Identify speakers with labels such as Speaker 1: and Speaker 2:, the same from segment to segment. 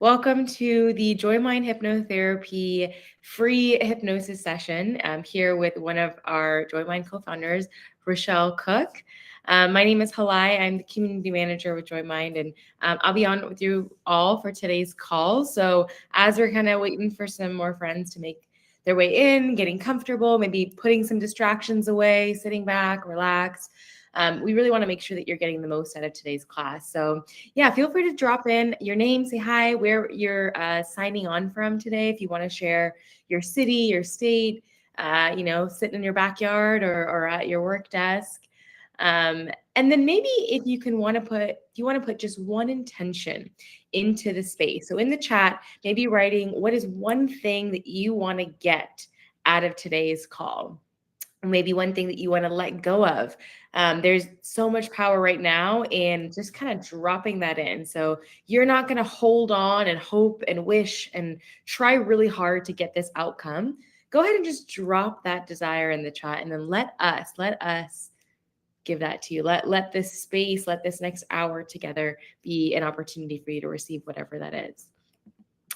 Speaker 1: Welcome to the Joymind Hypnotherapy free hypnosis session. I'm here with one of our Joymind co-founders, Rochelle Cook. My name is Halai. I'm the community manager with Joymind, and I'll be on with you all for today's call. So as we're kind of waiting for some more friends to make their way in, getting comfortable, maybe putting some distractions away, sitting back, relax. We really want to make sure that you're getting the most out of today's class. So yeah, feel free to drop in your name, say hi, where you're signing on from today. If you want to share your city, your state, sitting in your backyard or at your work desk. And then maybe if you want to put just one intention into the space. So in the chat, maybe writing what is one thing that you want to get out of today's call. Maybe one thing that you want to let go of. There's so much power right now and just kind of dropping that in. So you're not going to hold on and hope and wish and try really hard to get this outcome. Go ahead and just drop that desire in the chat and then let us give that to you. Let this space, let this next hour together be an opportunity for you to receive whatever that is.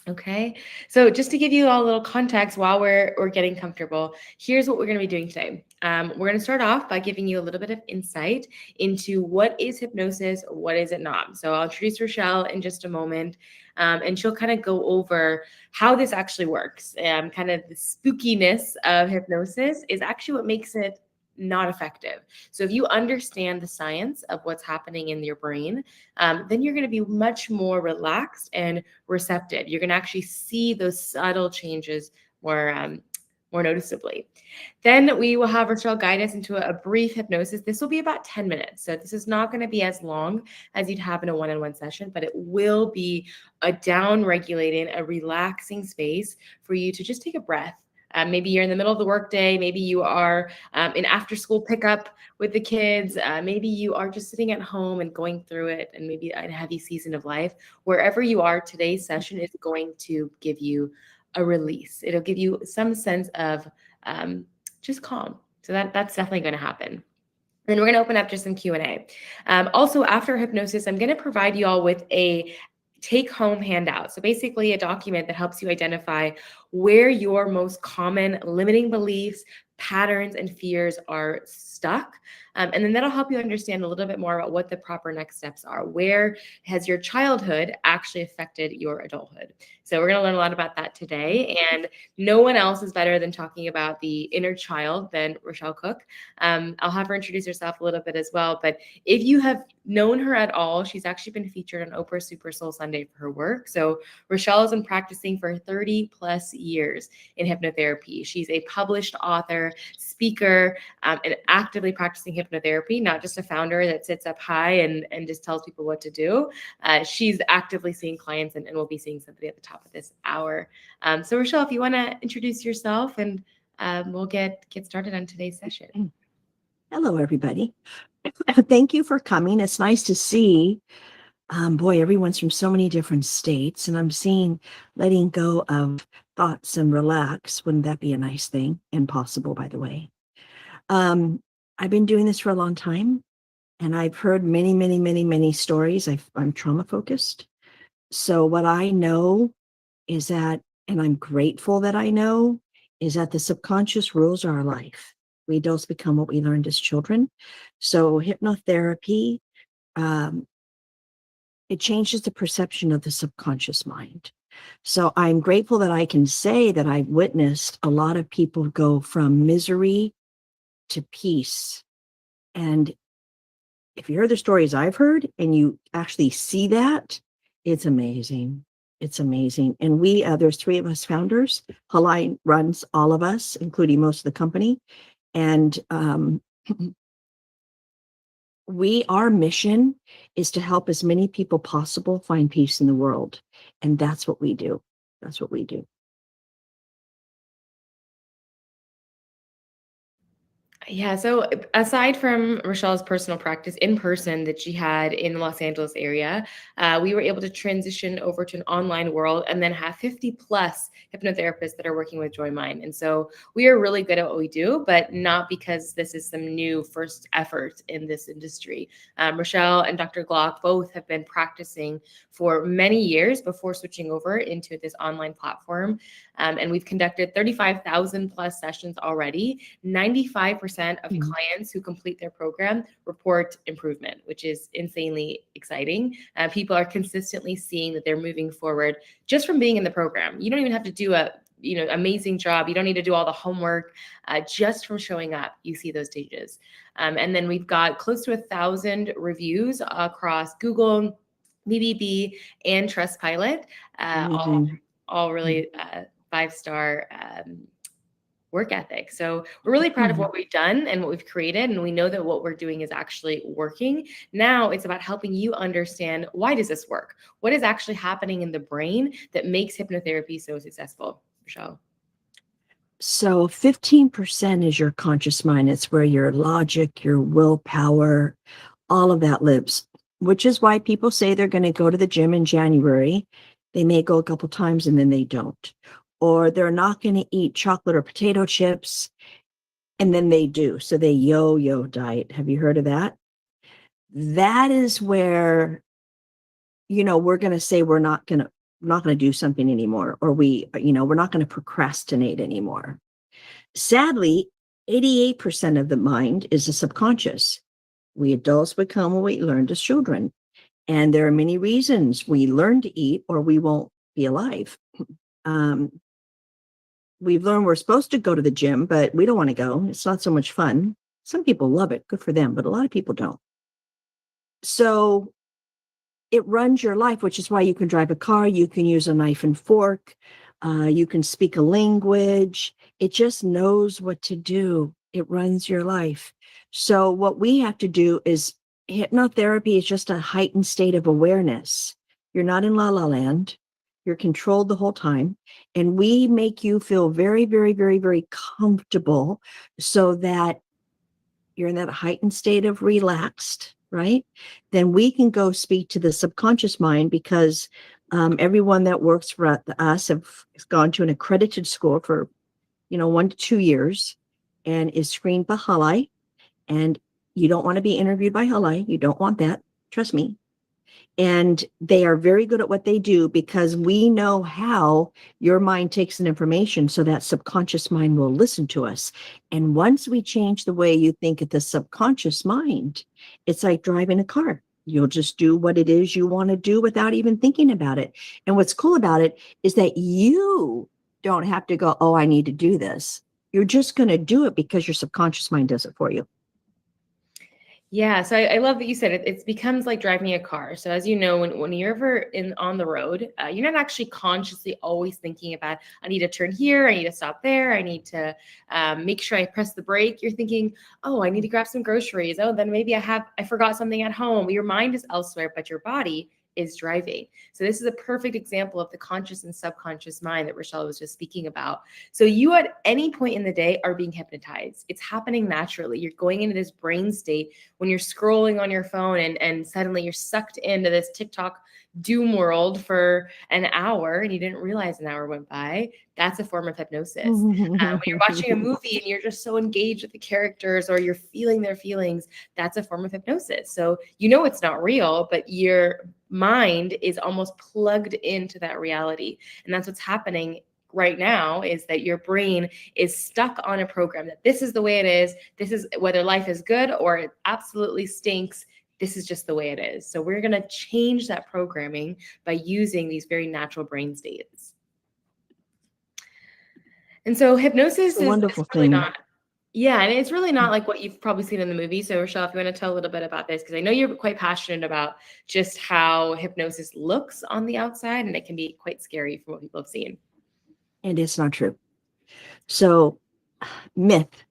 Speaker 1: Okay, so just to give you all a little context while we're getting comfortable, here's what we're going to be doing today. We're going to start off by giving you a little bit of insight into what is hypnosis, what is it not. So I'll introduce Rochelle in just a moment, and she'll kind of go over how this actually works. Kind of the spookiness of hypnosis is actually what makes it not effective. So if you understand the science of what's happening in your brain, then you're going to be much more relaxed and receptive. You're going to actually see those subtle changes more noticeably. Then we will have Rochelle guide us into a brief hypnosis. This will be about 10 minutes. So this is not going to be as long as you'd have in a one-on-one session, but it will be a down-regulating, a relaxing space for you to just take a breath. Maybe you're in the middle of the workday. Maybe you are in after-school pickup with the kids. Maybe you are just sitting at home and going through it, and maybe a heavy season of life. Wherever you are, today's session is going to give you a release. It'll give you some sense of just calm. So that's definitely going to happen. Then we're going to open up just some Q&A. Also, after hypnosis, I'm going to provide you all with a take-home handout. So basically a document that helps you identify where your most common limiting beliefs, patterns, and fears are stuck. And then that'll help you understand a little bit more about what the proper next steps are. Where has your childhood actually affected your adulthood? So we're going to learn a lot about that today. And no one else is better than talking about the inner child than Rochelle Cook. I'll have her introduce herself a little bit as well. But if you have known her at all, she's actually been featured on Oprah Super Soul Sunday for her work. So Rochelle has been practicing for 30 plus years in hypnotherapy. She's a published author, speaker, and actively practicing hypnotherapy, not just a founder that sits up high and just tells people what to do. She's actively seeing clients and will be seeing somebody at the top of this hour. So Rochelle, if you want to introduce yourself and we'll get started on today's session.
Speaker 2: Hello, everybody. Thank you for coming. It's nice to see, everyone's from so many different states, and I'm seeing letting go of thoughts and relax. Wouldn't that be a nice thing? And possible, by the way. I've been doing this for a long time, and I've heard many, many, many, many stories. I'm trauma focused. So what I know is that, and I'm grateful that I know, is that the subconscious rules our life. We adults become what we learned as children. So hypnotherapy, it changes the perception of the subconscious mind. So I'm grateful that I can say that I've witnessed a lot of people go from misery to peace. And if you heard the stories I've heard and you actually see that, it's amazing. It's amazing. And there's 3 of us founders. Halai runs all of us, including most of the company. And our mission is to help as many people possible find peace in the world. And that's what we do. That's what we do.
Speaker 1: Yeah, so aside from Rochelle's personal practice in person that she had in the Los Angeles area, we were able to transition over to an online world and then have 50 plus hypnotherapists that are working with Joymind. And so we are really good at what we do, but not because this is some new first effort in this industry. Rochelle and Dr. Glock both have been practicing for many years before switching over into this online platform. And we've conducted 35,000 plus sessions already. 95% of
Speaker 2: Mhm.
Speaker 1: clients who complete their program report improvement, which is insanely exciting. People are consistently seeing that they're moving forward just from being in the program. You don't even have to do a amazing job. You don't need to do all the homework. Just from showing up, you see those stages. And then we've got close to 1,000 reviews across Google, BBB, and Trustpilot,
Speaker 2: Amazing.
Speaker 1: all really 5-star work ethic. So we're really proud of
Speaker 2: Mhm.
Speaker 1: what we've done and what we've created, and we know that what we're doing is actually working. Now it's about helping you understand, why does this work? What is actually happening in the brain that makes hypnotherapy so successful, Rochelle?
Speaker 2: So 15% is your conscious mind. It's where your logic, your willpower, all of that lives, which is why people say they're going to go to the gym in January. They may go a couple times and then they don't. Or they're not going to eat chocolate or potato chips and then they do. So they yo-yo diet. Have you heard of that? That is where, we're going to say we're not going to do something anymore, or we're not going to procrastinate anymore. Sadly, 88% of the mind is the subconscious. We adults become what we learned as children. And there are many reasons we learn to eat or we won't be alive. Um, we've learned we're supposed to go to the gym, but we don't want to go. It's not so much fun. Some people love it. Good for them. But a lot of people don't. So it runs your life, which is why you can drive a car. You can use a knife and fork. You can speak a language. It just knows what to do. It runs your life. So what we have to do is, hypnotherapy is just a heightened state of awareness. You're not in la la land. You're controlled the whole time. And we make you feel very, very, very, very comfortable so that you're in that heightened state of relaxed, right? Then we can go speak to the subconscious mind, because everyone that works for us has gone to an accredited school for 1 to 2 years and is screened by Halai. And you don't want to be interviewed by Halai. You don't want that. Trust me. And they are very good at what they do, because we know how your mind takes in information, so that subconscious mind will listen to us. And once we change the way you think at the subconscious mind, it's like driving a car. You'll just do what it is you want to do without even thinking about it. And what's cool about it is that you don't have to go, oh, I need to do this. You're just going to do it because your subconscious mind does it for you.
Speaker 1: Yeah, so I love that you said it. It becomes like driving a car. So as you know, when you're ever on the road, you're not actually consciously always thinking about, I need to turn here, I need to stop there, I need to make sure I press the brake. You're thinking, oh, I need to grab some groceries. Oh, then maybe I forgot something at home. Your mind is elsewhere, but your body is driving. So this is a perfect example of the conscious and subconscious mind that Rochelle was just speaking about. So you at any point in the day are being hypnotized. It's happening naturally. You're going into this brain state when you're scrolling on your phone and suddenly you're sucked into this TikTok doom world for an hour and you didn't realize an hour went by. That's a form of hypnosis. When you're watching a movie and you're just so engaged with the characters or you're feeling their feelings, that's a form of hypnosis. So you know it's not real, but your mind is almost plugged into that reality. And that's what's happening right now, is that your brain is stuck on a program that this is the way it is. This is whether life is good or it absolutely stinks. This is just the way it is. So we're going to change that programming by using these very natural brain states. And so
Speaker 2: It's
Speaker 1: hypnosis
Speaker 2: a
Speaker 1: is
Speaker 2: wonderful
Speaker 1: really
Speaker 2: thing.
Speaker 1: not, yeah, and it's really not like what you've probably seen in the movie. So Rochelle, if you want to tell a little bit about this, because I know you're quite passionate about just how hypnosis looks on the outside, and it can be quite scary from what people have seen.
Speaker 2: And it's not true. So, myth,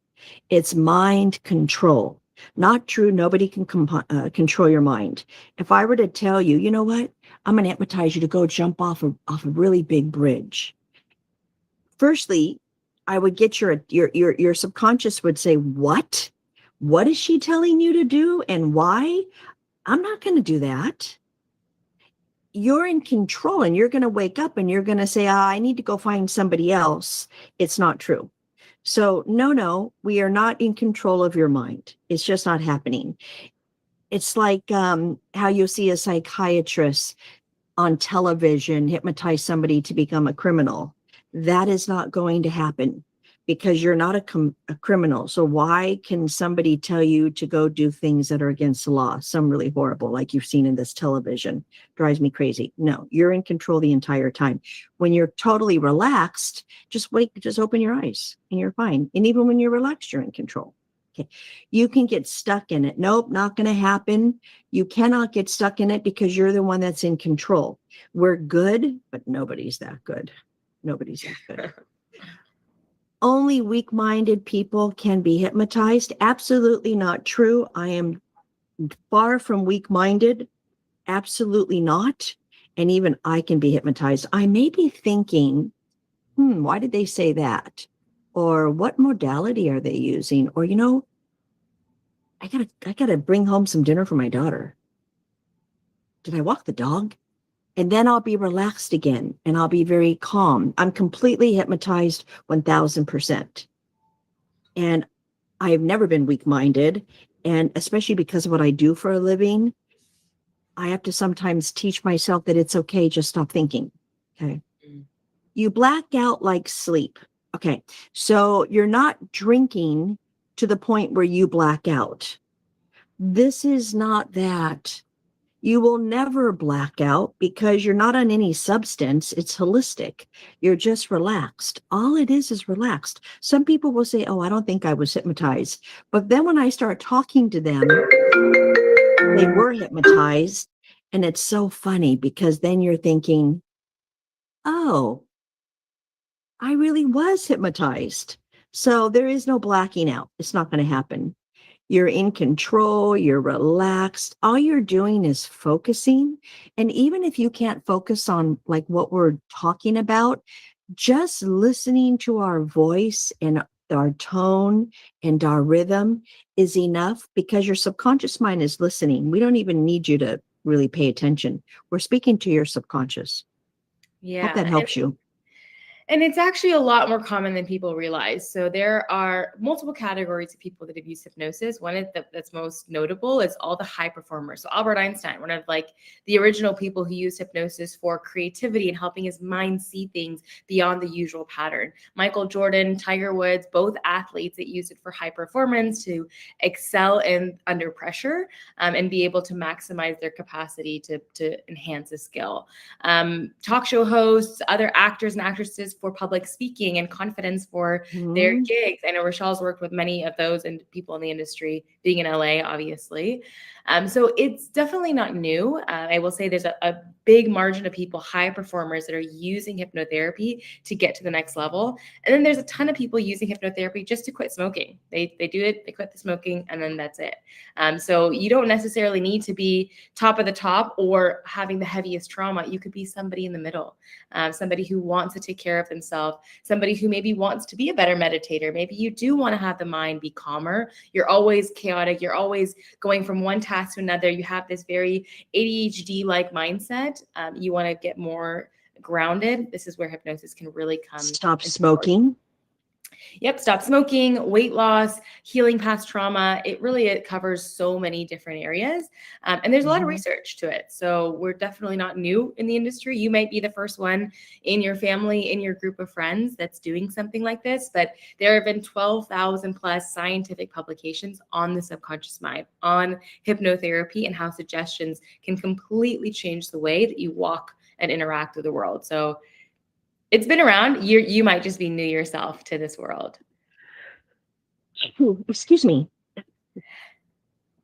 Speaker 2: it's mind control. Not true. Nobody can control your mind. If I were to tell you, you know what, I'm going to hypnotize you to go jump off a really big bridge. Firstly, I would get your subconscious would say, what? What is she telling you to do and why? I'm not going to do that. You're in control, and you're going to wake up and you're going to say, I need to go find somebody else. It's not true. So no, we are not in control of your mind. It's just not happening. It's like how you'll see a psychiatrist on television hypnotize somebody to become a criminal. That is not going to happen because you're not a criminal. So why can somebody tell you to go do things that are against the law? Some really horrible, like you've seen in this television. Drives me crazy. No, you're in control the entire time. When you're totally relaxed, just open your eyes and you're fine. And even when you're relaxed, you're in control. Okay. You can get stuck in it. Nope, not going to happen. You cannot get stuck in it because you're the one that's in control. We're good, but nobody's that good. Nobody's that good. Only weak-minded people can be hypnotized. Absolutely not true. I am far from weak-minded. Absolutely not. And even I can be hypnotized. I may be thinking, why did they say that? Or what modality are they using? Or, I gotta bring home some dinner for my daughter. Did I walk the dog? And then I'll be relaxed again and I'll be very calm. I'm completely hypnotized 1000%. And I've never been weak-minded. And especially because of what I do for a living, I have to sometimes teach myself that it's okay, just stop thinking. Okay. You black out like sleep. Okay. So you're not drinking to the point where you black out. This is not that. You will never black out because you're not on any substance. It's holistic. You're just relaxed. All it is relaxed. Some people will say, oh, I don't think I was hypnotized. But then when I start talking to them, they were hypnotized. And it's so funny because then you're thinking, oh, I really was hypnotized. So there is no blacking out. It's not going to happen. You're in control, you're relaxed. All you're doing is focusing. And even if you can't focus on like what we're talking about, just listening to our voice and our tone and our rhythm is enough because your subconscious mind is listening. We don't even need you to really pay attention. We're speaking to your subconscious. Hope that
Speaker 1: Yeah.
Speaker 2: helps you.
Speaker 1: And it's actually a lot more common than people realize. So there are multiple categories of people that have used hypnosis. One that's most notable is all the high performers. So Albert Einstein, one of like the original people who used hypnosis for creativity and helping his mind see things beyond the usual pattern. Michael Jordan, Tiger Woods, both athletes that use it for high performance to excel in under pressure and be able to maximize their capacity to enhance a skill. Talk show hosts, other actors and actresses for public speaking and confidence for their gigs. I know Rochelle's worked with many of those and people in the industry, being in LA, obviously. So it's definitely not new. I will say there's a big margin of people, high performers that are using hypnotherapy to get to the next level. And then there's a ton of people using hypnotherapy just to quit smoking. They do it, they quit the smoking, and then that's it. So you don't necessarily need to be top of the top or having the heaviest trauma. You could be somebody in the middle, somebody who wants to take care of themselves, somebody who maybe wants to be a better meditator. Maybe you do want to have the mind be calmer. You're always chaotic. You're always going from one task to another. You have this very ADHD-like mindset. You want to get more grounded. This is where hypnosis can really come.
Speaker 2: Stop smoking.
Speaker 1: Yep. Stop smoking, weight loss, healing past trauma. It covers so many different areas. And there's a lot of research to it. So we're definitely not new in the industry. You might be the first one in your family, in your group of friends that's doing something like this, but there have been 12,000 plus scientific publications on the subconscious mind, on hypnotherapy and how suggestions can completely change the way that you walk and interact with the world. So it's been around. You might just be new yourself to this world.
Speaker 2: Excuse me.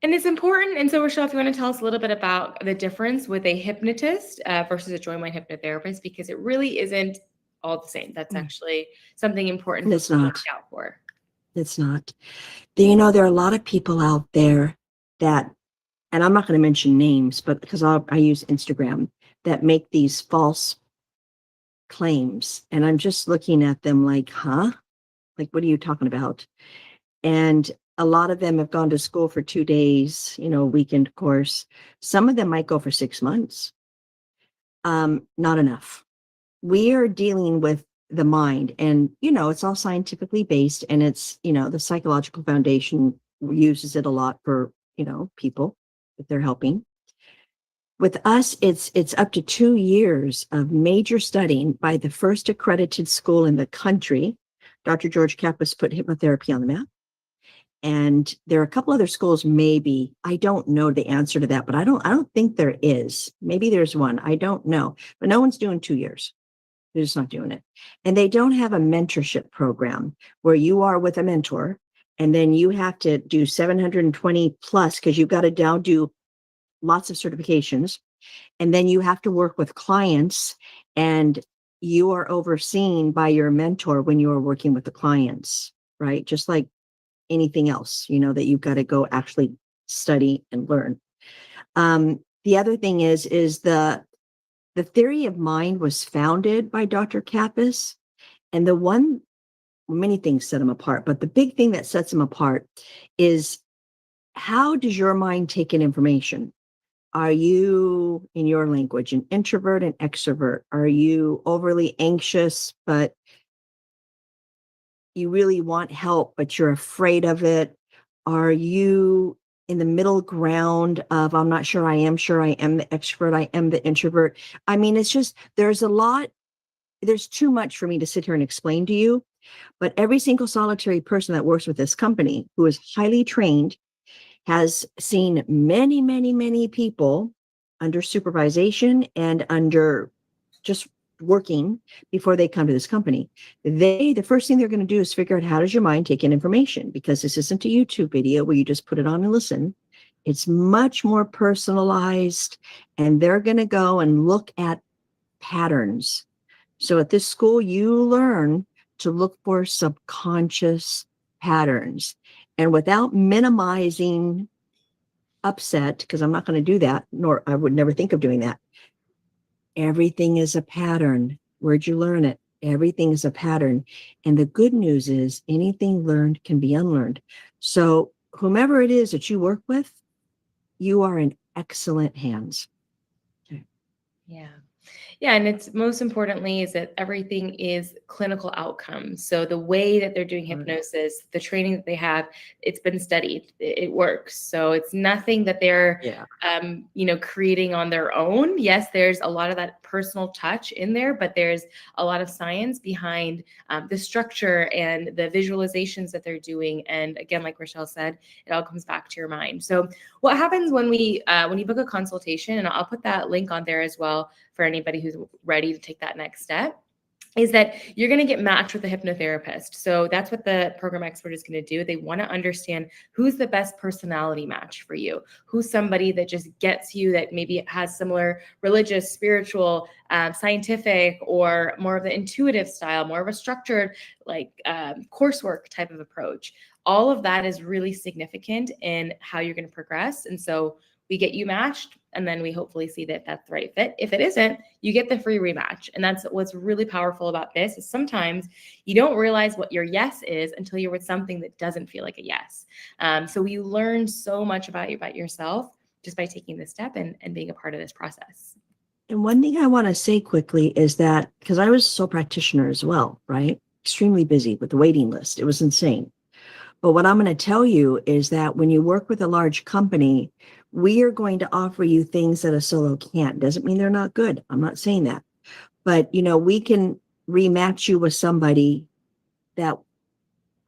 Speaker 1: And it's important. And so, Rochelle, if you want to tell us a little bit about the difference with a hypnotist versus a Joymind hypnotherapist, because it really isn't all the same. That's actually something important
Speaker 2: It's
Speaker 1: to
Speaker 2: not.
Speaker 1: look out for.
Speaker 2: It's not. There are a lot of people out there that, and I'm not going to mention names, but because I use Instagram, that make these false claims. And I'm just looking at them like, huh? Like, what are you talking about? And a lot of them have gone to school for 2 days, weekend course. Some of them might go for 6 months. Not enough. We are dealing with the mind, and it's all scientifically based, and it's the psychological foundation uses it a lot for people that they're helping. With us, it's up to 2 years of major studying by the first accredited school in the country. Dr. George Kappas put hypnotherapy on the map. And there are a couple other schools, maybe. I don't know the answer to that, but I don't think there is. Maybe there's one. I don't know. But no one's doing 2 years. They're just not doing it. And they don't have a mentorship program where you are with a mentor, and then you have to do 720 plus, because you've got to now do lots of certifications. And then you have to work with clients, and you are overseen by your mentor when you are working with the clients, right? Just like anything else, that you've got to go actually study and learn. The other thing is the theory of mind was founded by Dr. Kappas, and many things set him apart, but the big thing that sets him apart is, how does your mind take in information? Are you, in your language, an introvert, an extrovert? Are you overly anxious, but you really want help, but you're afraid of it? Are you in the middle ground of, I'm not sure I am the extrovert, I am the introvert? I mean, it's just, there's too much for me to sit here and explain to you. But every single solitary person that works with this company who is highly trained has seen many, many, many people under supervision and under just working before they come to this company. The first thing they're going to do is figure out, how does your mind take in information? Because this isn't a YouTube video where you just put it on and listen. It's much more personalized, and they're going to go and look at patterns. So at this school, you learn to look for subconscious patterns, and without minimizing upset, because I'm not going to do that, nor I would never think of doing that. Everything is a pattern. Where'd you learn it? Everything is a pattern. And the good news is, anything learned can be unlearned. So whomever it is that you work with, you are in excellent hands. Okay.
Speaker 1: Yeah. Yeah, and it's most importantly is that everything is clinical outcomes. So the way that they're doing hypnosis, the training that they have, it's been studied. It works. So it's nothing that they're, creating on their own. Yes, there's a lot of that personal touch in there, but there's a lot of science behind the structure and the visualizations that they're doing. And again, like Rochelle said, it all comes back to your mind. So what happens when you book a consultation, and I'll put that link on there as well for anybody who's ready to take that next step, is that you're going to get matched with a hypnotherapist. So that's what the program expert is going to do. They want to understand who's the best personality match for you, who's somebody that just gets you, that maybe has similar religious, spiritual, scientific, or more of the intuitive style, more of a structured, like coursework type of approach. All of that is really significant in how you're going to progress. And so we get you matched, and then we hopefully see that that's the right fit. If it isn't, you get the free rematch. And that's what's really powerful about this, is sometimes you don't realize what your yes is until you're with something that doesn't feel like a yes. So we learn so much about yourself just by taking this step and being a part of this process.
Speaker 2: And one thing I want to say quickly is that, because I was a sole practitioner as well, right? Extremely busy with the waiting list. It was insane. But what I'm going to tell you is that when you work with a large company, we are going to offer you things that a solo can't. Doesn't mean they're not good. I'm not saying that. But, we can rematch you with somebody that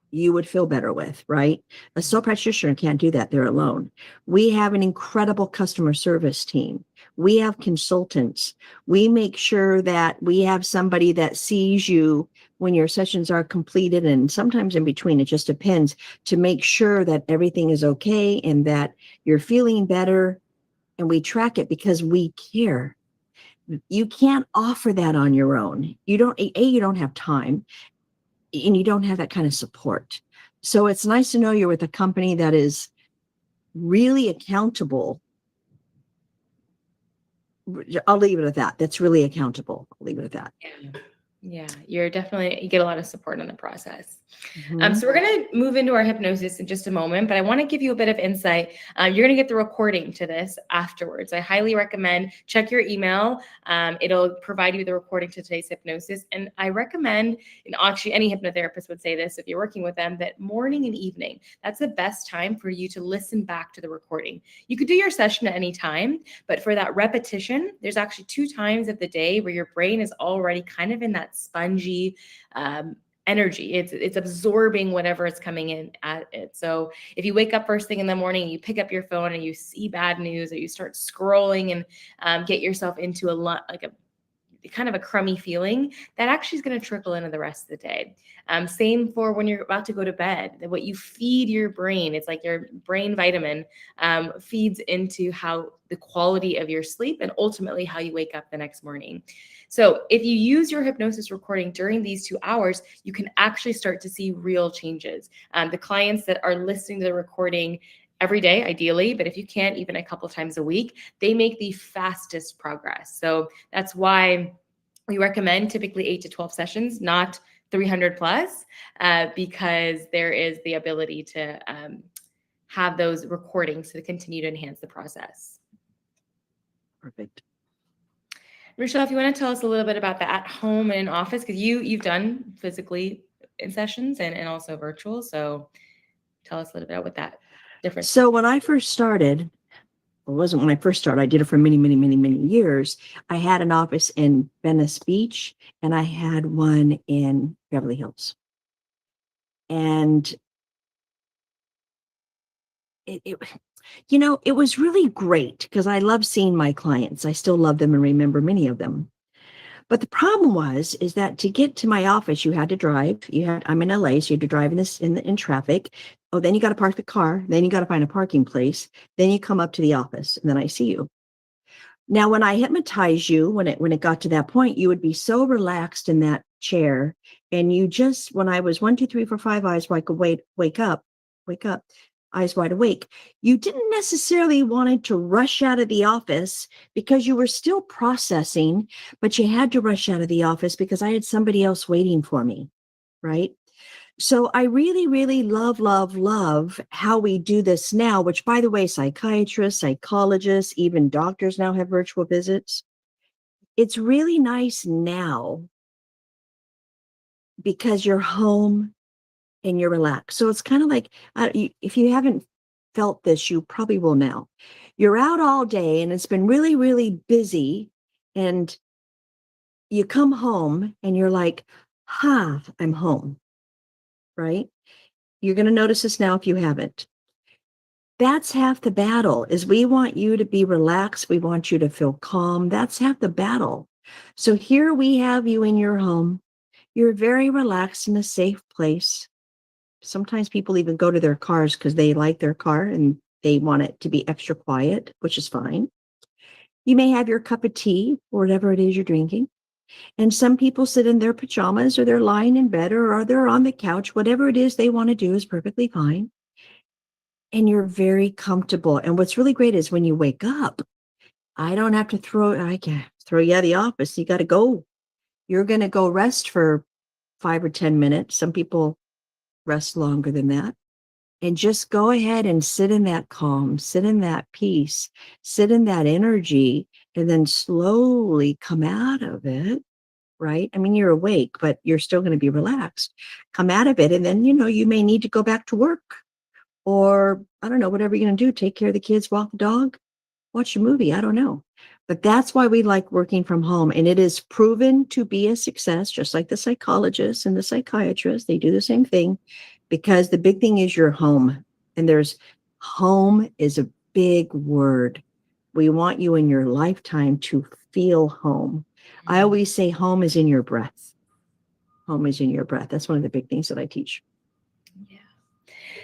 Speaker 2: you would feel better with, right? A sole practitioner can't do that. They're alone. We have an incredible customer service team. We have consultants. We make sure that we have somebody that sees you when your sessions are completed, and sometimes in between, it just depends, to make sure that everything is okay and that you're feeling better. And we track it because we care. You can't offer that on your own. You don't have time, and you don't have that kind of support. So it's nice to know you're with a company that is really accountable. I'll leave it at that. That's really accountable. I'll leave it at that.
Speaker 1: Yeah. Yeah, you get a lot of support in the process.
Speaker 2: Mhm.
Speaker 1: So we're going to move into our hypnosis in just a moment, but I want to give you a bit of insight. You're going to get the recording to this afterwards. I highly recommend check your email. It'll provide you the recording to today's hypnosis. And I recommend, and actually any hypnotherapist would say this if you're working with them, that morning and evening, that's the best time for you to listen back to the recording. You could do your session at any time, but for that repetition, there's actually 2 times of the day where your brain is already kind of in that spongy energy. It's absorbing whatever is coming in at it. So if you wake up first thing in the morning, you pick up your phone and you see bad news, or you start scrolling and get yourself into a lot like a kind of a crummy feeling, that actually is going to trickle into the rest of the day. Same for when you're about to go to bed. What you feed your brain, it's like your brain vitamin feeds into how the quality of your sleep and ultimately how you wake up the next morning. So if you use your hypnosis recording during these 2 hours, you can actually start to see real changes. The clients that are listening to the recording every day, ideally, but if you can't, even a couple times a week, they make the fastest progress. So that's why we recommend typically 8 to 12 sessions, not 300 plus, because there is the ability to have those recordings to continue to enhance the process.
Speaker 2: Perfect.
Speaker 1: Rochelle, if you want to tell us a little bit about the at home and in office, because you've done physically in sessions and also virtual. So tell us a little bit about what that difference.
Speaker 2: So when I first started, it wasn't when I first started, I did it for many, many, many, many years. I had an office in Venice Beach and I had one in Beverly Hills. And it was really great because I love seeing my clients. I still love them and remember many of them. But the problem is that to get to my office, you had to drive. I'm in LA, so you had to drive in traffic. Oh, then you got to park the car. Then you got to find a parking place. Then you come up to the office, and then I see you. Now, when I hypnotize you, when it got to that point, you would be so relaxed in that chair, and you just, when I was 1, 2, 3, 4, 5 eyes, where I could wake up, eyes wide awake. You didn't necessarily wanted to rush out of the office because you were still processing, but you had to rush out of the office because I had somebody else waiting for me, right? So I really, really love how we do this now, which, by the way, psychiatrists, psychologists, even doctors now have virtual visits. It's really nice now because you're home and you're relaxed. So it's kind of like, if you haven't felt this, you probably will now. You're out all day and it's been really, really busy. And you come home and you're like, I'm home, right? You're going to notice this now if you haven't. That's half the battle, is we want you to be relaxed. We want you to feel calm. That's half the battle. So here we have you in your home. You're very relaxed in a safe place. Sometimes people even go to their cars because they like their car and they want it to be extra quiet, which is fine. You may have your cup of tea or whatever it is you're drinking. And some people sit in their pajamas or they're lying in bed or they're on the couch. Whatever it is they want to do is perfectly fine. And you're very comfortable. And what's really great is when you wake up, I can't throw you out of the office. You got to go. You're going to go rest for 5 or 10 minutes. Some people rest longer than that. And just go ahead and sit in that calm, sit in that peace, sit in that energy, and then slowly come out of it, right? I mean, you're awake, but you're still going to be relaxed. Come out of it. And then, you may need to go back to work or, I don't know, whatever you're going to do, take care of the kids, walk the dog, watch a movie. I don't know. But that's why we like working from home. And it is proven to be a success, just like the psychologists and the psychiatrists. They do the same thing because the big thing is your home. And home is a big word. We want you in your lifetime to feel home. I always say home is in your breath. Home is in your breath. That's one of the big things that I teach.
Speaker 1: Yeah.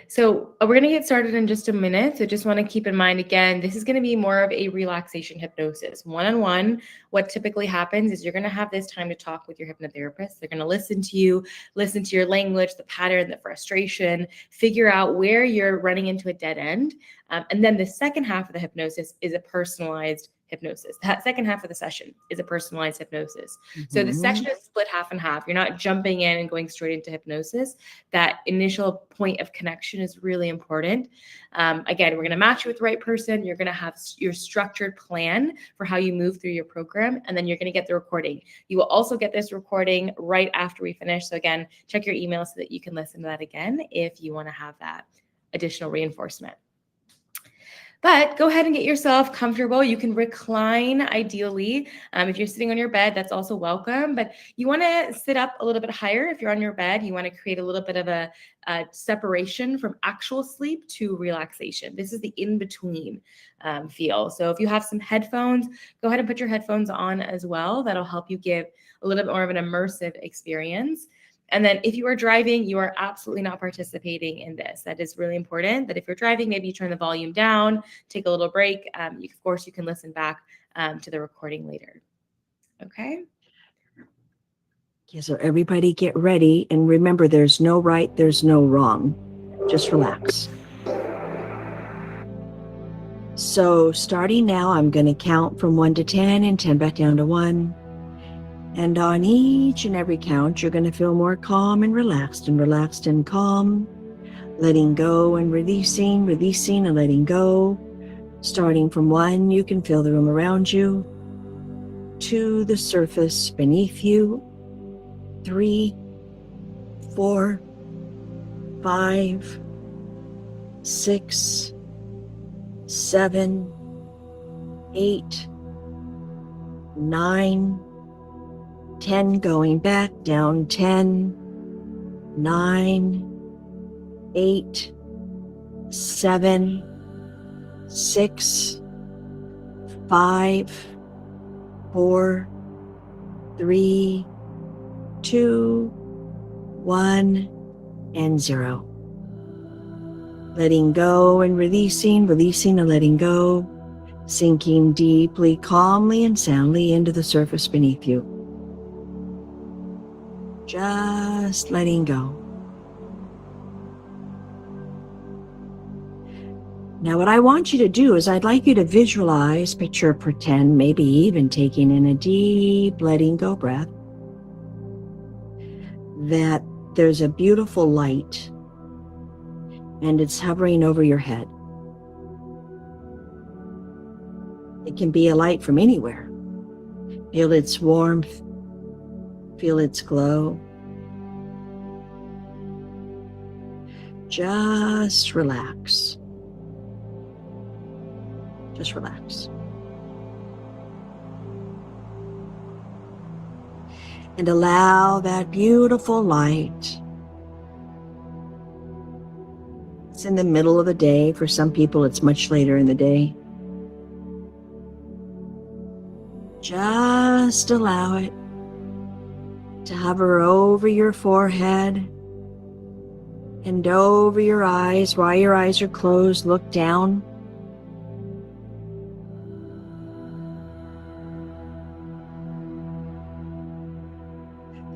Speaker 1: So we're going to get started in just a minute. So just want to keep in mind, again, this is going to be more of a relaxation hypnosis. One-on-one, what typically happens is you're going to have this time to talk with your hypnotherapist. They're going to listen to you, listen to your language, the pattern, the frustration, figure out where you're running into a dead end. And then the second half of the hypnosis is a personalized hypnosis. That second half of the session is a personalized hypnosis. So the session is split half and half. You're not jumping in and going straight into hypnosis. That initial point of connection is really important. Again, we're going to match you with the right person. You're going to have your structured plan for how you move through your program, and then you're going to get the recording. You will also get this recording right after we finish. So again, check your email so that you can listen to that again if you want to have that additional reinforcement. But go ahead and get yourself comfortable. You can recline ideally. If you're sitting on your bed, that's also welcome. But you want to sit up a little bit higher. If you're on your bed, you want to create a little bit of a separation from actual sleep to relaxation. This is the in-between feel. So if you have some headphones, go ahead and put your headphones on as well. That'll help you give a little bit more of an immersive experience. And then if you are driving, you are absolutely not participating in this. That is really important, that if you're driving, maybe you turn the volume down, take a little break. Of course, you can listen back to the recording later. Okay?
Speaker 2: Okay, so everybody get ready. And remember, there's no right, there's no wrong. Just relax. So starting now, I'm going to count from 1 to 10 and 10 back down to 1. And on each and every count, you're going to feel more calm and relaxed and calm, letting go and releasing and letting go. Starting from 1, you can feel the room around you. 2, the surface beneath you. 3, 4, 5, 6, 7, 8, 9, 10, going back down, 10, 9, 8, 7, 6, 5, 4, 3, 2, 1, and 0. Letting go and releasing and letting go, sinking deeply, calmly, and soundly into the surface beneath you. Just letting go. Now, what I want you to do is I'd like you to visualize, picture, pretend, maybe even taking in a deep letting go breath, that there's a beautiful light and it's hovering over your head. It can be a light from anywhere. Feel its warmth, feel its glow. Just relax. Just relax. And allow that beautiful light. It's in the middle of the day. For some people, it's much later in the day. Just allow it to hover over your forehead and over your eyes. While your eyes are closed, look down.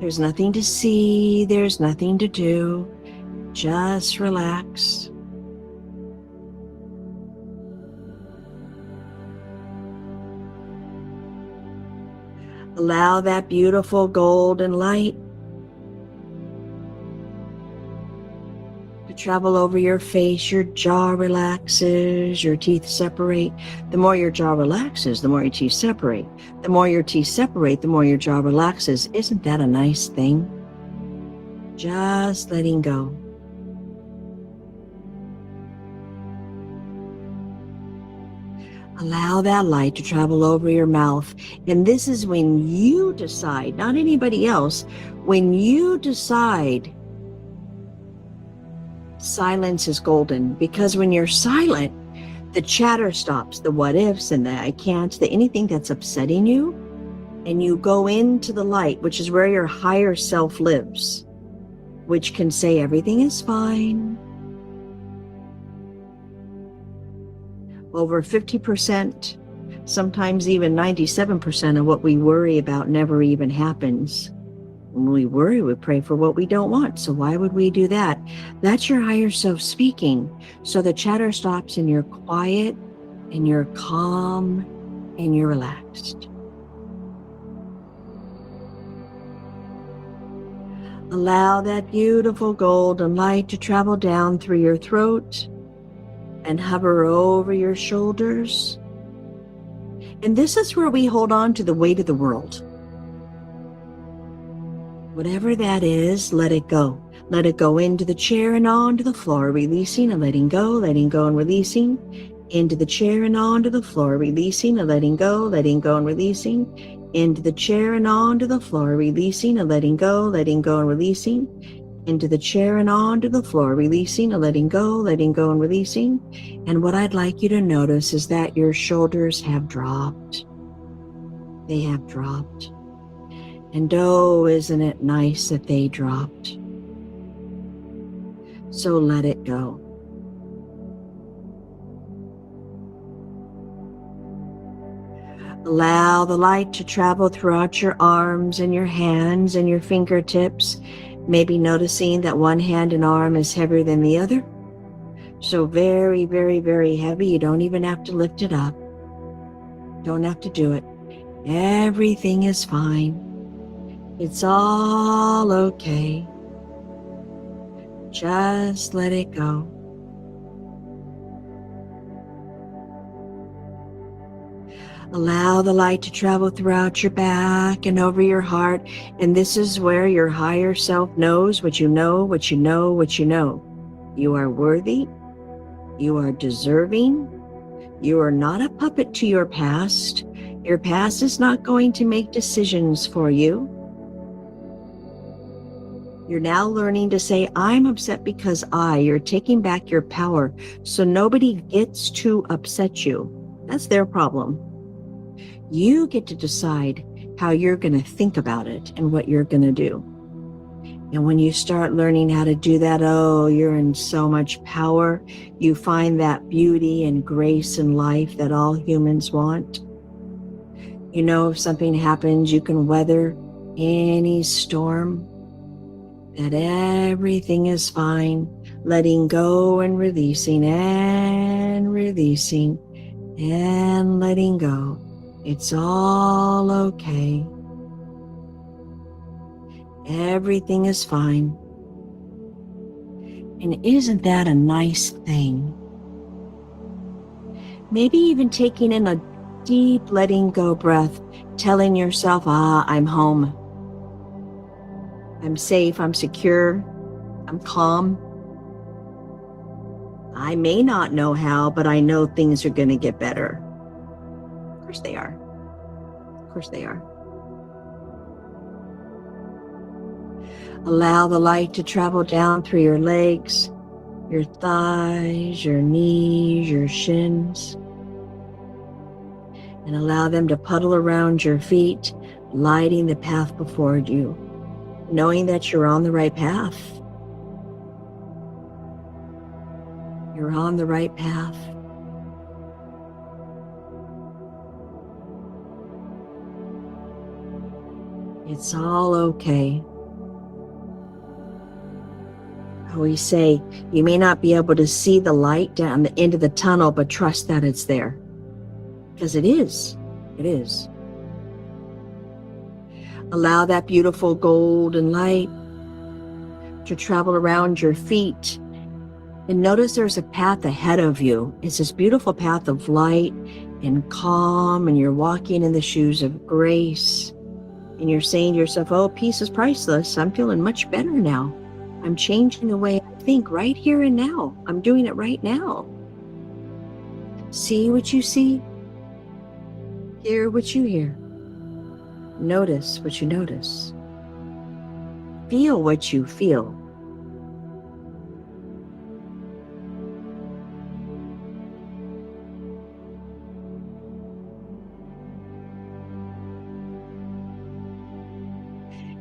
Speaker 2: There's nothing to see, there's nothing to do. Just relax. Allow that beautiful golden light to travel over your face. Your jaw relaxes, your teeth separate. The more your jaw relaxes, the more your teeth separate. The more your teeth separate, the more your jaw relaxes. Isn't that a nice thing? Just letting go. Allow that light to travel over your mouth. And this is when you decide, not anybody else, when you decide silence is golden. Because when you're silent, the chatter stops, the what ifs and the I can't, the anything that's upsetting you. And you go into the light, which is where your higher self lives, which can say everything is fine. Over 50%, sometimes even 97% of what we worry about never even happens. When we worry, we pray for what we don't want. So why would we do that? That's your higher self speaking. So the chatter stops and you're quiet and you're calm and you're relaxed. Allow that beautiful golden light to travel down through your throat and hover over your shoulders. And this is where we hold on to the weight of the world. Whatever that is, let it go. Let it go into the chair and onto the floor, releasing and letting go and releasing. Into the chair and onto the floor, releasing and letting go and releasing. Into the chair and onto the floor, releasing and letting go and releasing. Into the chair and onto the floor, releasing and letting go and releasing. And what I'd like you to notice is that your shoulders have dropped. They have dropped. And oh, isn't it nice that they dropped? So let it go. Allow the light to travel throughout your arms and your hands and your fingertips, maybe noticing that one hand and arm is heavier than the other. So very, very, very heavy. You don't even have to lift it up. Don't have to do it. Everything is fine. It's all okay. Just let it go. Allow the light to travel throughout your back and over your heart. And this is where your higher self knows what you know, what you know, what you know. You are worthy. You are deserving. You are not a puppet to your past. Your past is not going to make decisions for you. You're now learning to say, I'm upset because you're taking back your power so nobody gets to upset you. That's their problem. You get to decide how you're going to think about it and what you're going to do. And when you start learning how to do that, oh, you're in so much power. You find that beauty and grace in life that all humans want. You know, if something happens, you can weather any storm. That everything is fine, letting go and releasing and letting go. It's all okay. Everything is fine. And isn't that a nice thing? Maybe even taking in a deep letting go breath, telling yourself, I'm home. I'm safe, I'm secure, I'm calm. I may not know how, but I know things are going to get better. Of course they are. Of course they are. Allow the light to travel down through your legs, your thighs, your knees, your shins, and allow them to puddle around your feet, lighting the path before you. Knowing that you're on the right path. You're on the right path. It's all okay. We say, you may not be able to see the light down the end of the tunnel, but trust that it's there. Because it is. It is. Allow that beautiful golden light to travel around your feet. And notice there's a path ahead of you. It's this beautiful path of light and calm, and you're walking in the shoes of grace. And you're saying to yourself, oh, peace is priceless. I'm feeling much better now. I'm changing the way I think right here and now. I'm doing it right now. See what you see. Hear what you hear. Notice what you notice. Feel what you feel.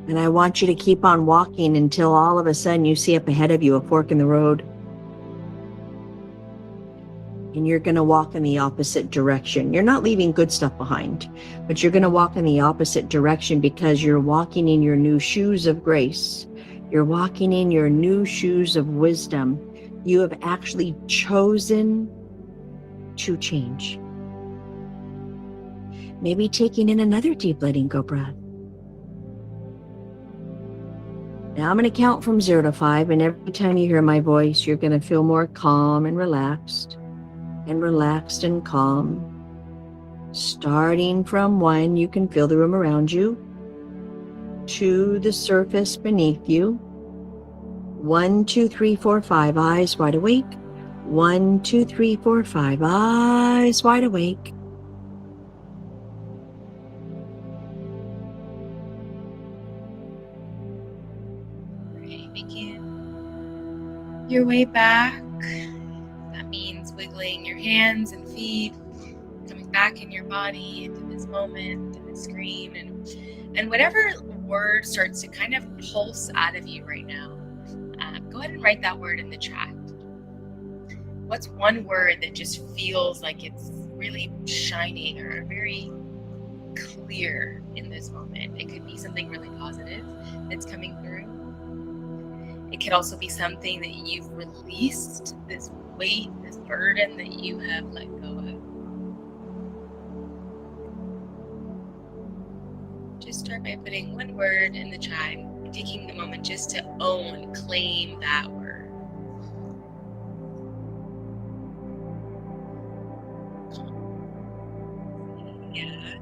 Speaker 2: And I want you to keep on walking until all of a sudden you see up ahead of you a fork in the road. And you're going to walk in the opposite direction. You're not leaving good stuff behind, but you're going to walk in the opposite direction because you're walking in your new shoes of grace. You're walking in your new shoes of wisdom. You have actually chosen to change. Maybe taking in another deep letting go breath. Now I'm going to count from 0 to 5, and every time you hear my voice, you're going to feel more calm and relaxed and calm. Starting from 1, you can feel the room around you, 2, the surface beneath you, 1, 2, 3, 4, 5, eyes wide awake, 1, 2, 3, 4, 5, eyes wide awake.
Speaker 1: Making your way back. That means wiggling your hands and feet, coming back in your body into this moment, into the screen, and whatever word starts to kind of pulse out of you right now, go ahead and write that word in the chat. What's one word that just feels like it's really shining or very clear in this moment? It could be something really positive that's coming through. It could also be something that you've released, this weight, this burden that you have let go of. Just start by putting one word in the chat, taking the moment just to own, claim that word. Yeah,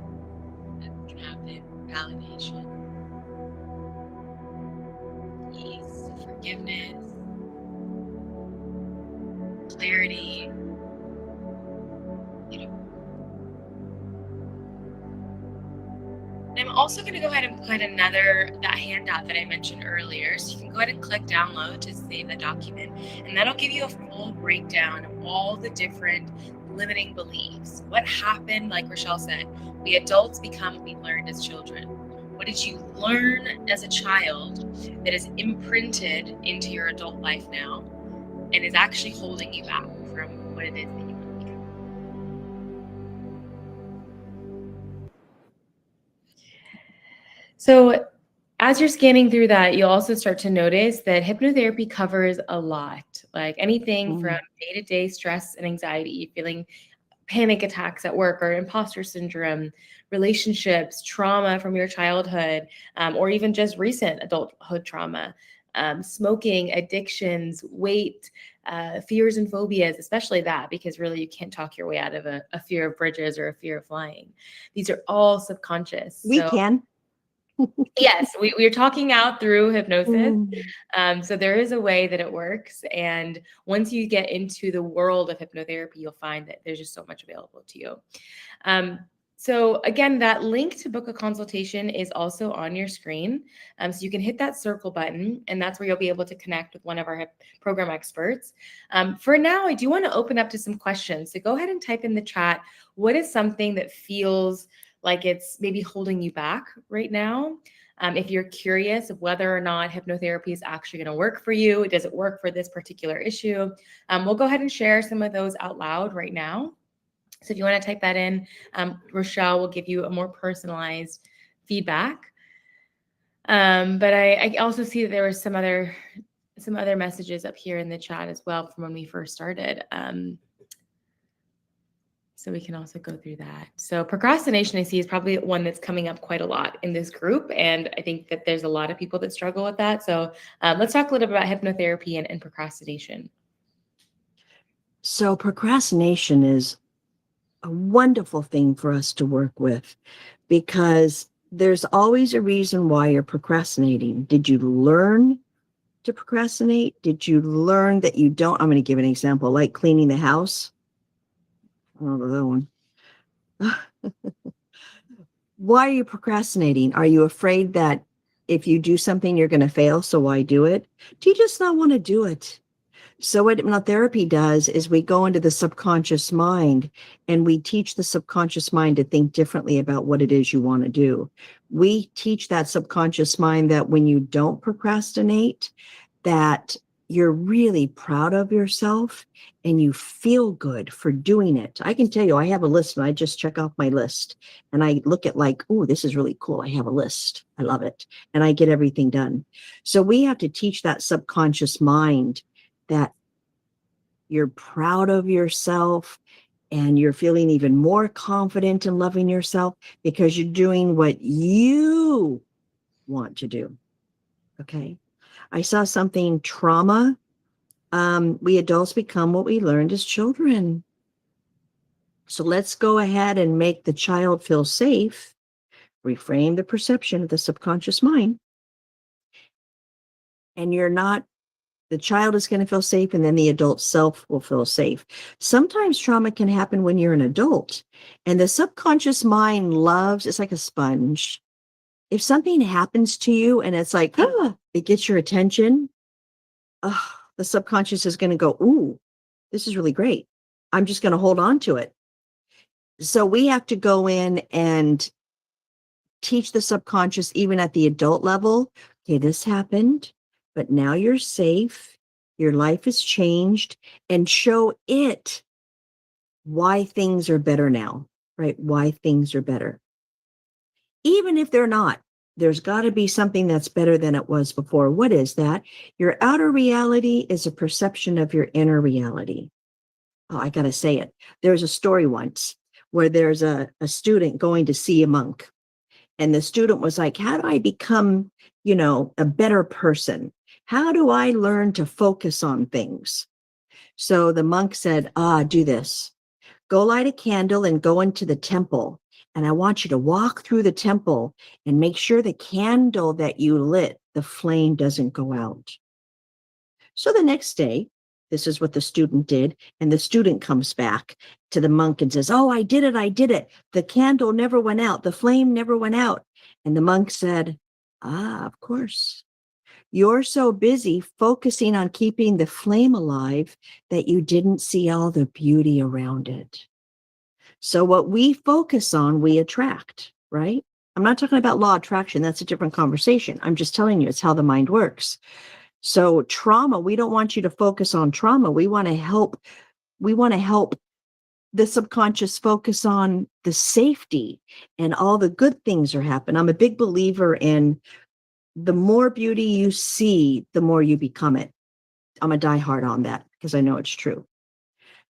Speaker 1: that can happen. Validation, peace, forgiveness, clarity. I'm also going to go ahead and put that handout that I mentioned earlier. So you can go ahead and click download to save the document. And that'll give you a full breakdown of all the different limiting beliefs. What happened, like Rochelle said, we adults become what we learned as children. What did you learn as a child that is imprinted into your adult life now and is actually holding you back from what it is that you want to become? So as you're scanning through that, you'll also start to notice that hypnotherapy covers a lot, like anything from day-to-day stress and anxiety, feeling panic attacks at work or imposter syndrome, relationships, trauma from your childhood, or even just recent adulthood trauma, smoking, addictions, weight, fears and phobias, especially that, because really you can't talk your way out of a fear of bridges or a fear of flying. These are all subconscious.
Speaker 2: We can.
Speaker 1: Yes, we're talking out through hypnosis. So there is a way that it works. And once you get into the world of hypnotherapy, you'll find that there's just so much available to you. So again, that link to book a consultation is also on your screen. So you can hit that circle button, and that's where you'll be able to connect with one of our program experts. For now, I do want to open up to some questions. So go ahead and type in the chat, what is something that feels like it's maybe holding you back right now? If you're curious of whether or not hypnotherapy is actually going to work for you, does it work for this particular issue? We'll go ahead and share some of those out loud right now. So if you want to type that in, Rochelle will give you a more personalized feedback. But I also see that there were some other messages up here in the chat as well from when we first started. So we can also go through that. So procrastination, I see, is probably one that's coming up quite a lot in this group. And I think that there's a lot of people that struggle with that. So let's talk a little bit about hypnotherapy and procrastination.
Speaker 2: So procrastination is a wonderful thing for us to work with, because there's always a reason why you're procrastinating. Did you learn to procrastinate? Did you learn that you don't? I'm going to give an example, like cleaning the house. Oh, that one. Why are you procrastinating? Are you afraid that if you do something, you're going to fail? So why do it? Do you just not want to do it? So what hypnotherapy does is we go into the subconscious mind and we teach the subconscious mind to think differently about what it is you want to do. We teach that subconscious mind that when you don't procrastinate, that you're really proud of yourself and you feel good for doing it. I can tell you, I have a list and I just check off my list and I look at like, oh, this is really cool. I have a list. I love it. And I get everything done. So we have to teach that subconscious mind that you're proud of yourself and you're feeling even more confident in loving yourself because you're doing what you want to do. Okay. I saw something trauma. We adults become what we learned as children. So let's go ahead and make the child feel safe, reframe the perception of the subconscious mind. And the child is going to feel safe, and then the adult self will feel safe. Sometimes trauma can happen when you're an adult, and the subconscious mind it's like a sponge. If something happens to you and it's like, it gets your attention, the subconscious is going to go, ooh, this is really great. I'm just going to hold on to it. So we have to go in and teach the subconscious, even at the adult level. Okay, this happened, but now you're safe. Your life has changed, and show it why things are better now, right? Why things are better. Even if they're not, there's got to be something that's better than it was before. What is that? Your outer reality is a perception of your inner reality. Oh, I got to say it. There's a story once where there's a student going to see a monk. And the student was like, how do I become, a better person? How do I learn to focus on things? So the monk said, do this. Go light a candle and go into the temple. And I want you to walk through the temple and make sure the candle that you lit, the flame doesn't go out. So the next day, this is what the student did. And the student comes back to the monk and says, oh, I did it. I did it. The candle never went out. The flame never went out. And the monk said, of course. You're so busy focusing on keeping the flame alive that you didn't see all the beauty around it. So what we focus on, we attract, right? I'm not talking about law of attraction. That's a different conversation. I'm just telling you, it's how the mind works. So trauma, we don't want you to focus on trauma. We want to help the subconscious focus on the safety and all the good things are happening. I'm a big believer in the more beauty you see, the more you become it. I'm a diehard on that because I know it's true.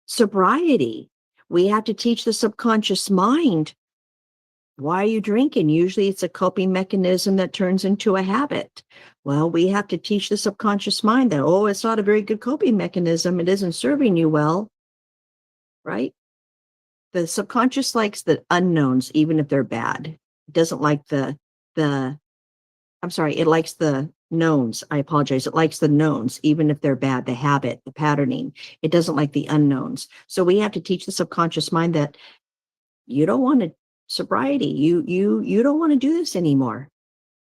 Speaker 2: Sobriety, we have to teach the subconscious mind, why are you drinking? Usually it's a coping mechanism that turns into a habit. Well, we have to teach the subconscious mind that, it's not a very good coping mechanism. It isn't serving you well, right? The subconscious likes the unknowns, even if they're bad. It doesn't like it likes the knowns. I apologize. It likes the knowns, even if they're bad, the habit, the patterning. It doesn't like the unknowns. So we have to teach the subconscious mind that you don't want to sobriety. You don't want to do this anymore,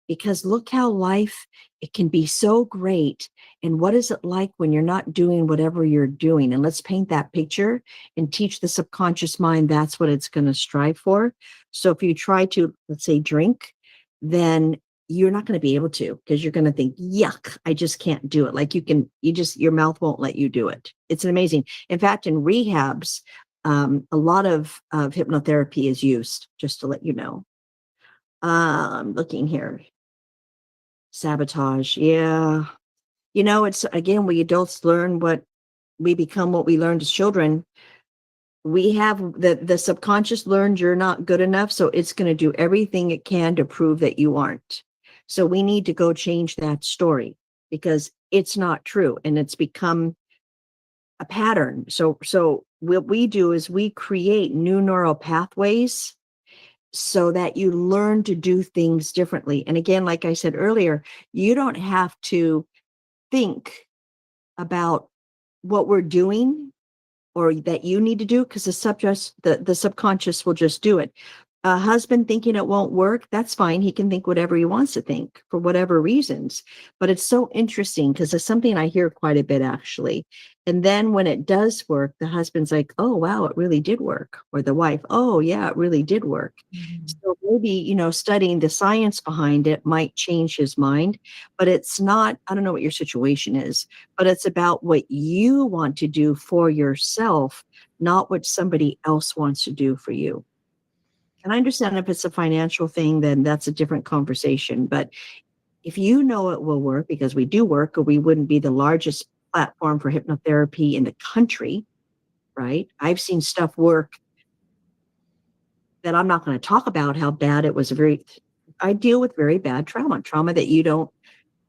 Speaker 2: because look how life, it can be so great. And what is it like when you're not doing whatever you're doing? And let's paint that picture and teach the subconscious mind that's what it's going to strive for. So if you try to, let's say, drink, then you're not going to be able to, because you're going to think, yuck, I just can't do it. Like your mouth won't let you do it. It's amazing. In fact, in rehabs, a lot of hypnotherapy is used, just to let you know. I'm looking here. Sabotage. Yeah. It's, again, we adults we become what we learned as children. We have the subconscious learned you're not good enough. So it's going to do everything it can to prove that you aren't. So we need to go change that story, because it's not true. And it's become a pattern. So what we do is we create new neural pathways so that you learn to do things differently. And again, like I said earlier, you don't have to think about what we're doing or that you need to do, because the subconscious will just do it. A husband thinking it won't work, that's fine. He can think whatever he wants to think for whatever reasons. But it's so interesting because it's something I hear quite a bit, actually. And then when it does work, the husband's like, oh, wow, it really did work. Or the wife, oh, yeah, it really did work. Mm-hmm. So maybe, studying the science behind it might change his mind. But it's not, I don't know what your situation is, but it's about what you want to do for yourself, not what somebody else wants to do for you. And I understand if it's a financial thing, then that's a different conversation. But if you know it will work, because we do work, or we wouldn't be the largest platform for hypnotherapy in the country, right? I've seen stuff work that I'm not going to talk about how bad it was. I deal with very bad trauma that you don't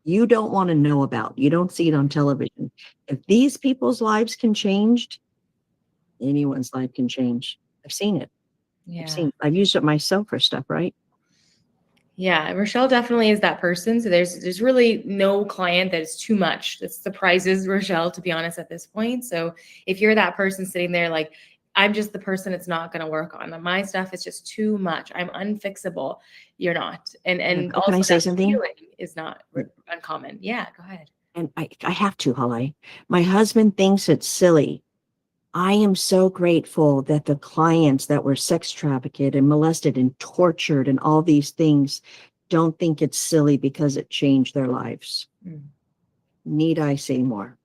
Speaker 2: want to know about. You don't see it on television. If these people's lives can change, anyone's life can change. I've seen it.
Speaker 1: Yeah.
Speaker 2: I've used it myself for stuff, right?
Speaker 1: Yeah, Rochelle definitely is that person. So there's really no client that is too much that surprises Rochelle, to be honest, at this point. So if you're that person sitting there like, I'm just the person it's not going to work on. My stuff is just too much. I'm unfixable. You're not. And
Speaker 2: Can I
Speaker 1: also
Speaker 2: say
Speaker 1: that
Speaker 2: something?
Speaker 1: feeling is not uncommon. Yeah, go ahead.
Speaker 2: And I have to, Holly. My husband thinks it's silly. I am so grateful that the clients that were sex trafficked and molested and tortured and all these things don't think it's silly because it changed their lives.
Speaker 1: Mm.
Speaker 2: Need I say more?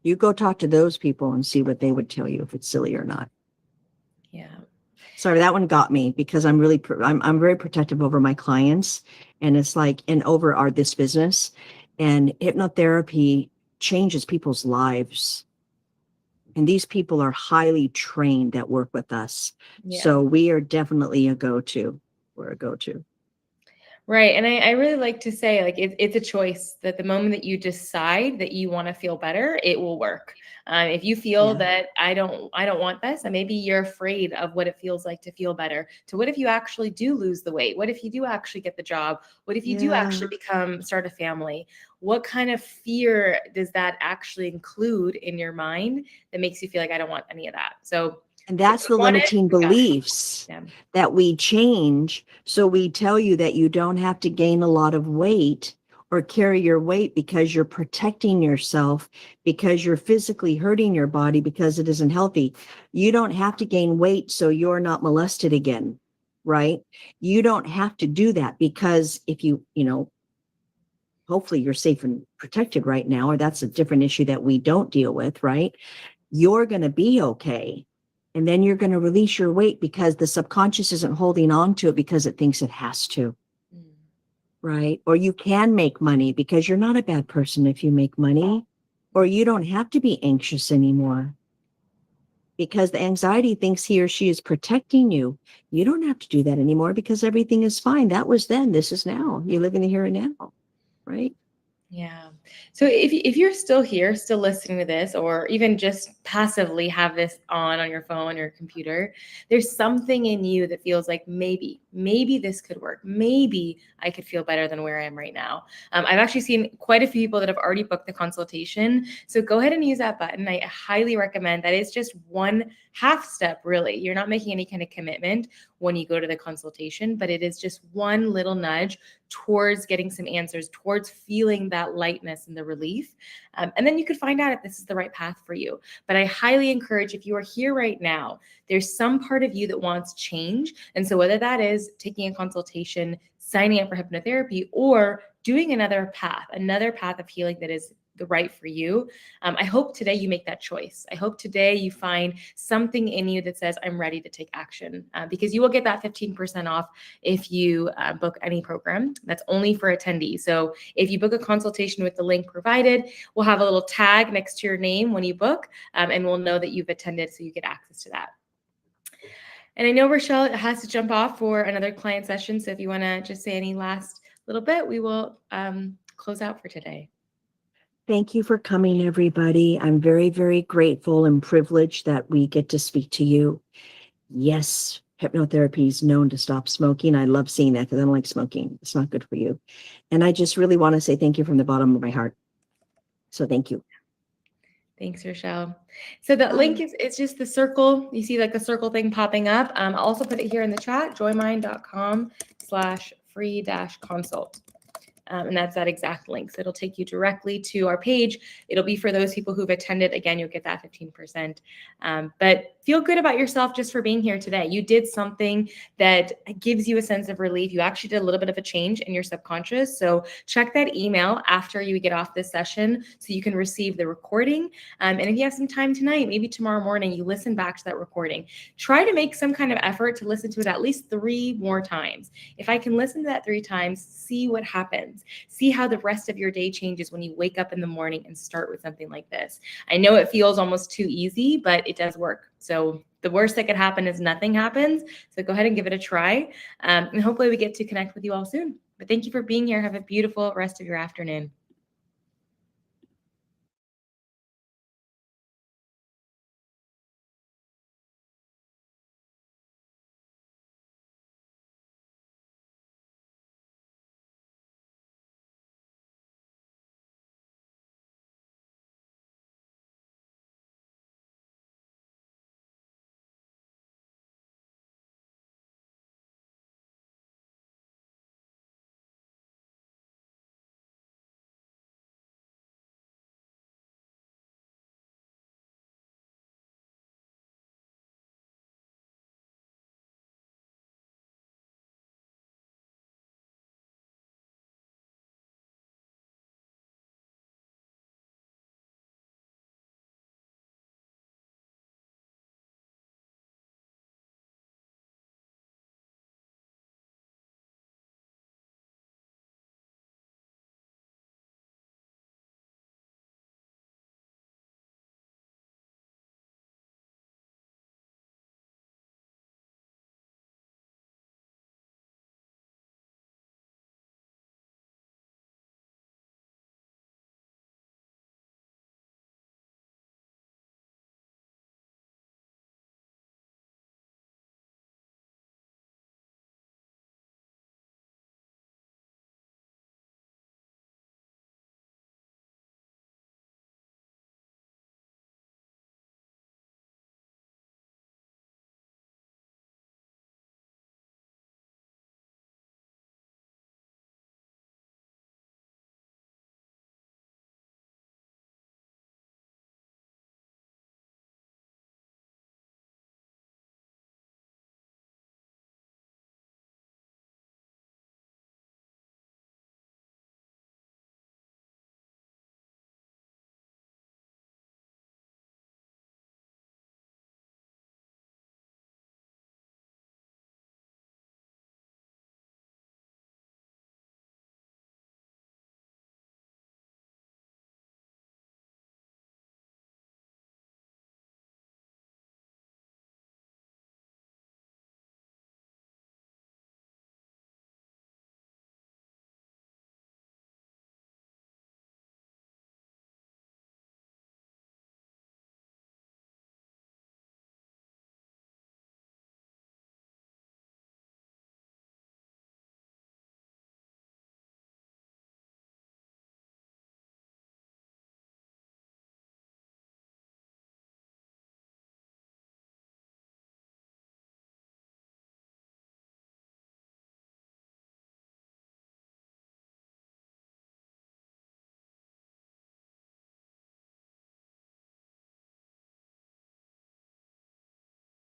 Speaker 2: You go talk to those people and see what they would tell you if it's silly or not.
Speaker 1: Yeah.
Speaker 2: Sorry, that one got me because I'm very protective over my clients, and it's like, and over this business, and hypnotherapy changes people's lives. And these people are highly trained that work with us.
Speaker 1: Yeah.
Speaker 2: So we are definitely a go-to. We're a go-to.
Speaker 1: Right. And I really like to say, like, it's a choice that the moment that you decide that you want to feel better, it will work. If you feel that I don't want this, and maybe you're afraid of what it feels like to feel better. To what if you actually do lose the weight? What if you do actually get the job? What if you do actually start a family? What kind of fear does that actually include in your mind that makes you feel like I don't want any of that? So,
Speaker 2: and that's the limiting beliefs that we change. So we tell you that you don't have to gain a lot of weight or carry your weight because you're protecting yourself, because you're physically hurting your body because it isn't healthy. You don't have to gain weight so you're not molested again, right? You don't have to do that because if hopefully you're safe and protected right now, or that's a different issue that we don't deal with, right? You're going to be okay. And then you're going to release your weight because the subconscious isn't holding on to it because it thinks it has to. Right? Or you can make money because you're not a bad person if you make money, or you don't have to be anxious anymore because the anxiety thinks he or she is protecting you. You don't have to do that anymore because everything is fine. That was then. This is now. You live in the here and now. Right?
Speaker 1: Yeah. So if you're still here, still listening to this, or even just passively have this on your phone or computer, there's something in you that feels like maybe this could work. Maybe I could feel better than where I am right now. I've actually seen quite a few people that have already booked the consultation. So go ahead and use that button. I highly recommend that. It's just one half step, really. You're not making any kind of commitment when you go to the consultation, but it is just one little nudge towards getting some answers, towards feeling that lightness and the relief. And then you could find out if this is the right path for you. But I highly encourage, if you are here right now, there's some part of you that wants change. And so whether that is taking a consultation, signing up for hypnotherapy, or doing another path of healing that is the right for you. I hope today you make that choice. I hope today you find something in you that says, I'm ready to take action, because you will get that 15% off if you book any program. That's only for attendees. So if you book a consultation with the link provided, we'll have a little tag next to your name when you book, and we'll know that you've attended, so you get access to that. And I know Rochelle has to jump off for another client session. So if you want to just say any last little bit, we will close out for today.
Speaker 2: Thank you for coming, everybody. I'm very, very grateful and privileged that we get to speak to you. Yes, hypnotherapy is known to stop smoking. I love seeing that because I don't like smoking. It's not good for you. And I just really want to say thank you from the bottom of my heart. So thank you.
Speaker 1: Thanks, Rochelle. So the link it's just the circle. You see like the circle thing popping up. I'll also put it here in the chat, joymind.com/free-consult. And that's that exact link. So it'll take you directly to our page. It'll be for those people who've attended. Again, you'll get that 15%. But feel good about yourself just for being here today. You did something that gives you a sense of relief. You actually did a little bit of a change in your subconscious. So check that email after you get off this session so you can receive the recording. And if you have some time tonight, maybe tomorrow morning, you listen back to that recording. Try to make some kind of effort to listen to it at least 3 more times. If I can listen to that 3 times, see what happens. See how the rest of your day changes when you wake up in the morning and start with something like this. I know it feels almost too easy, but it does work. So the worst that could happen is nothing happens. So go ahead and give it a try. And hopefully we get to connect with you all soon. But thank you for being here. Have a beautiful rest of your afternoon.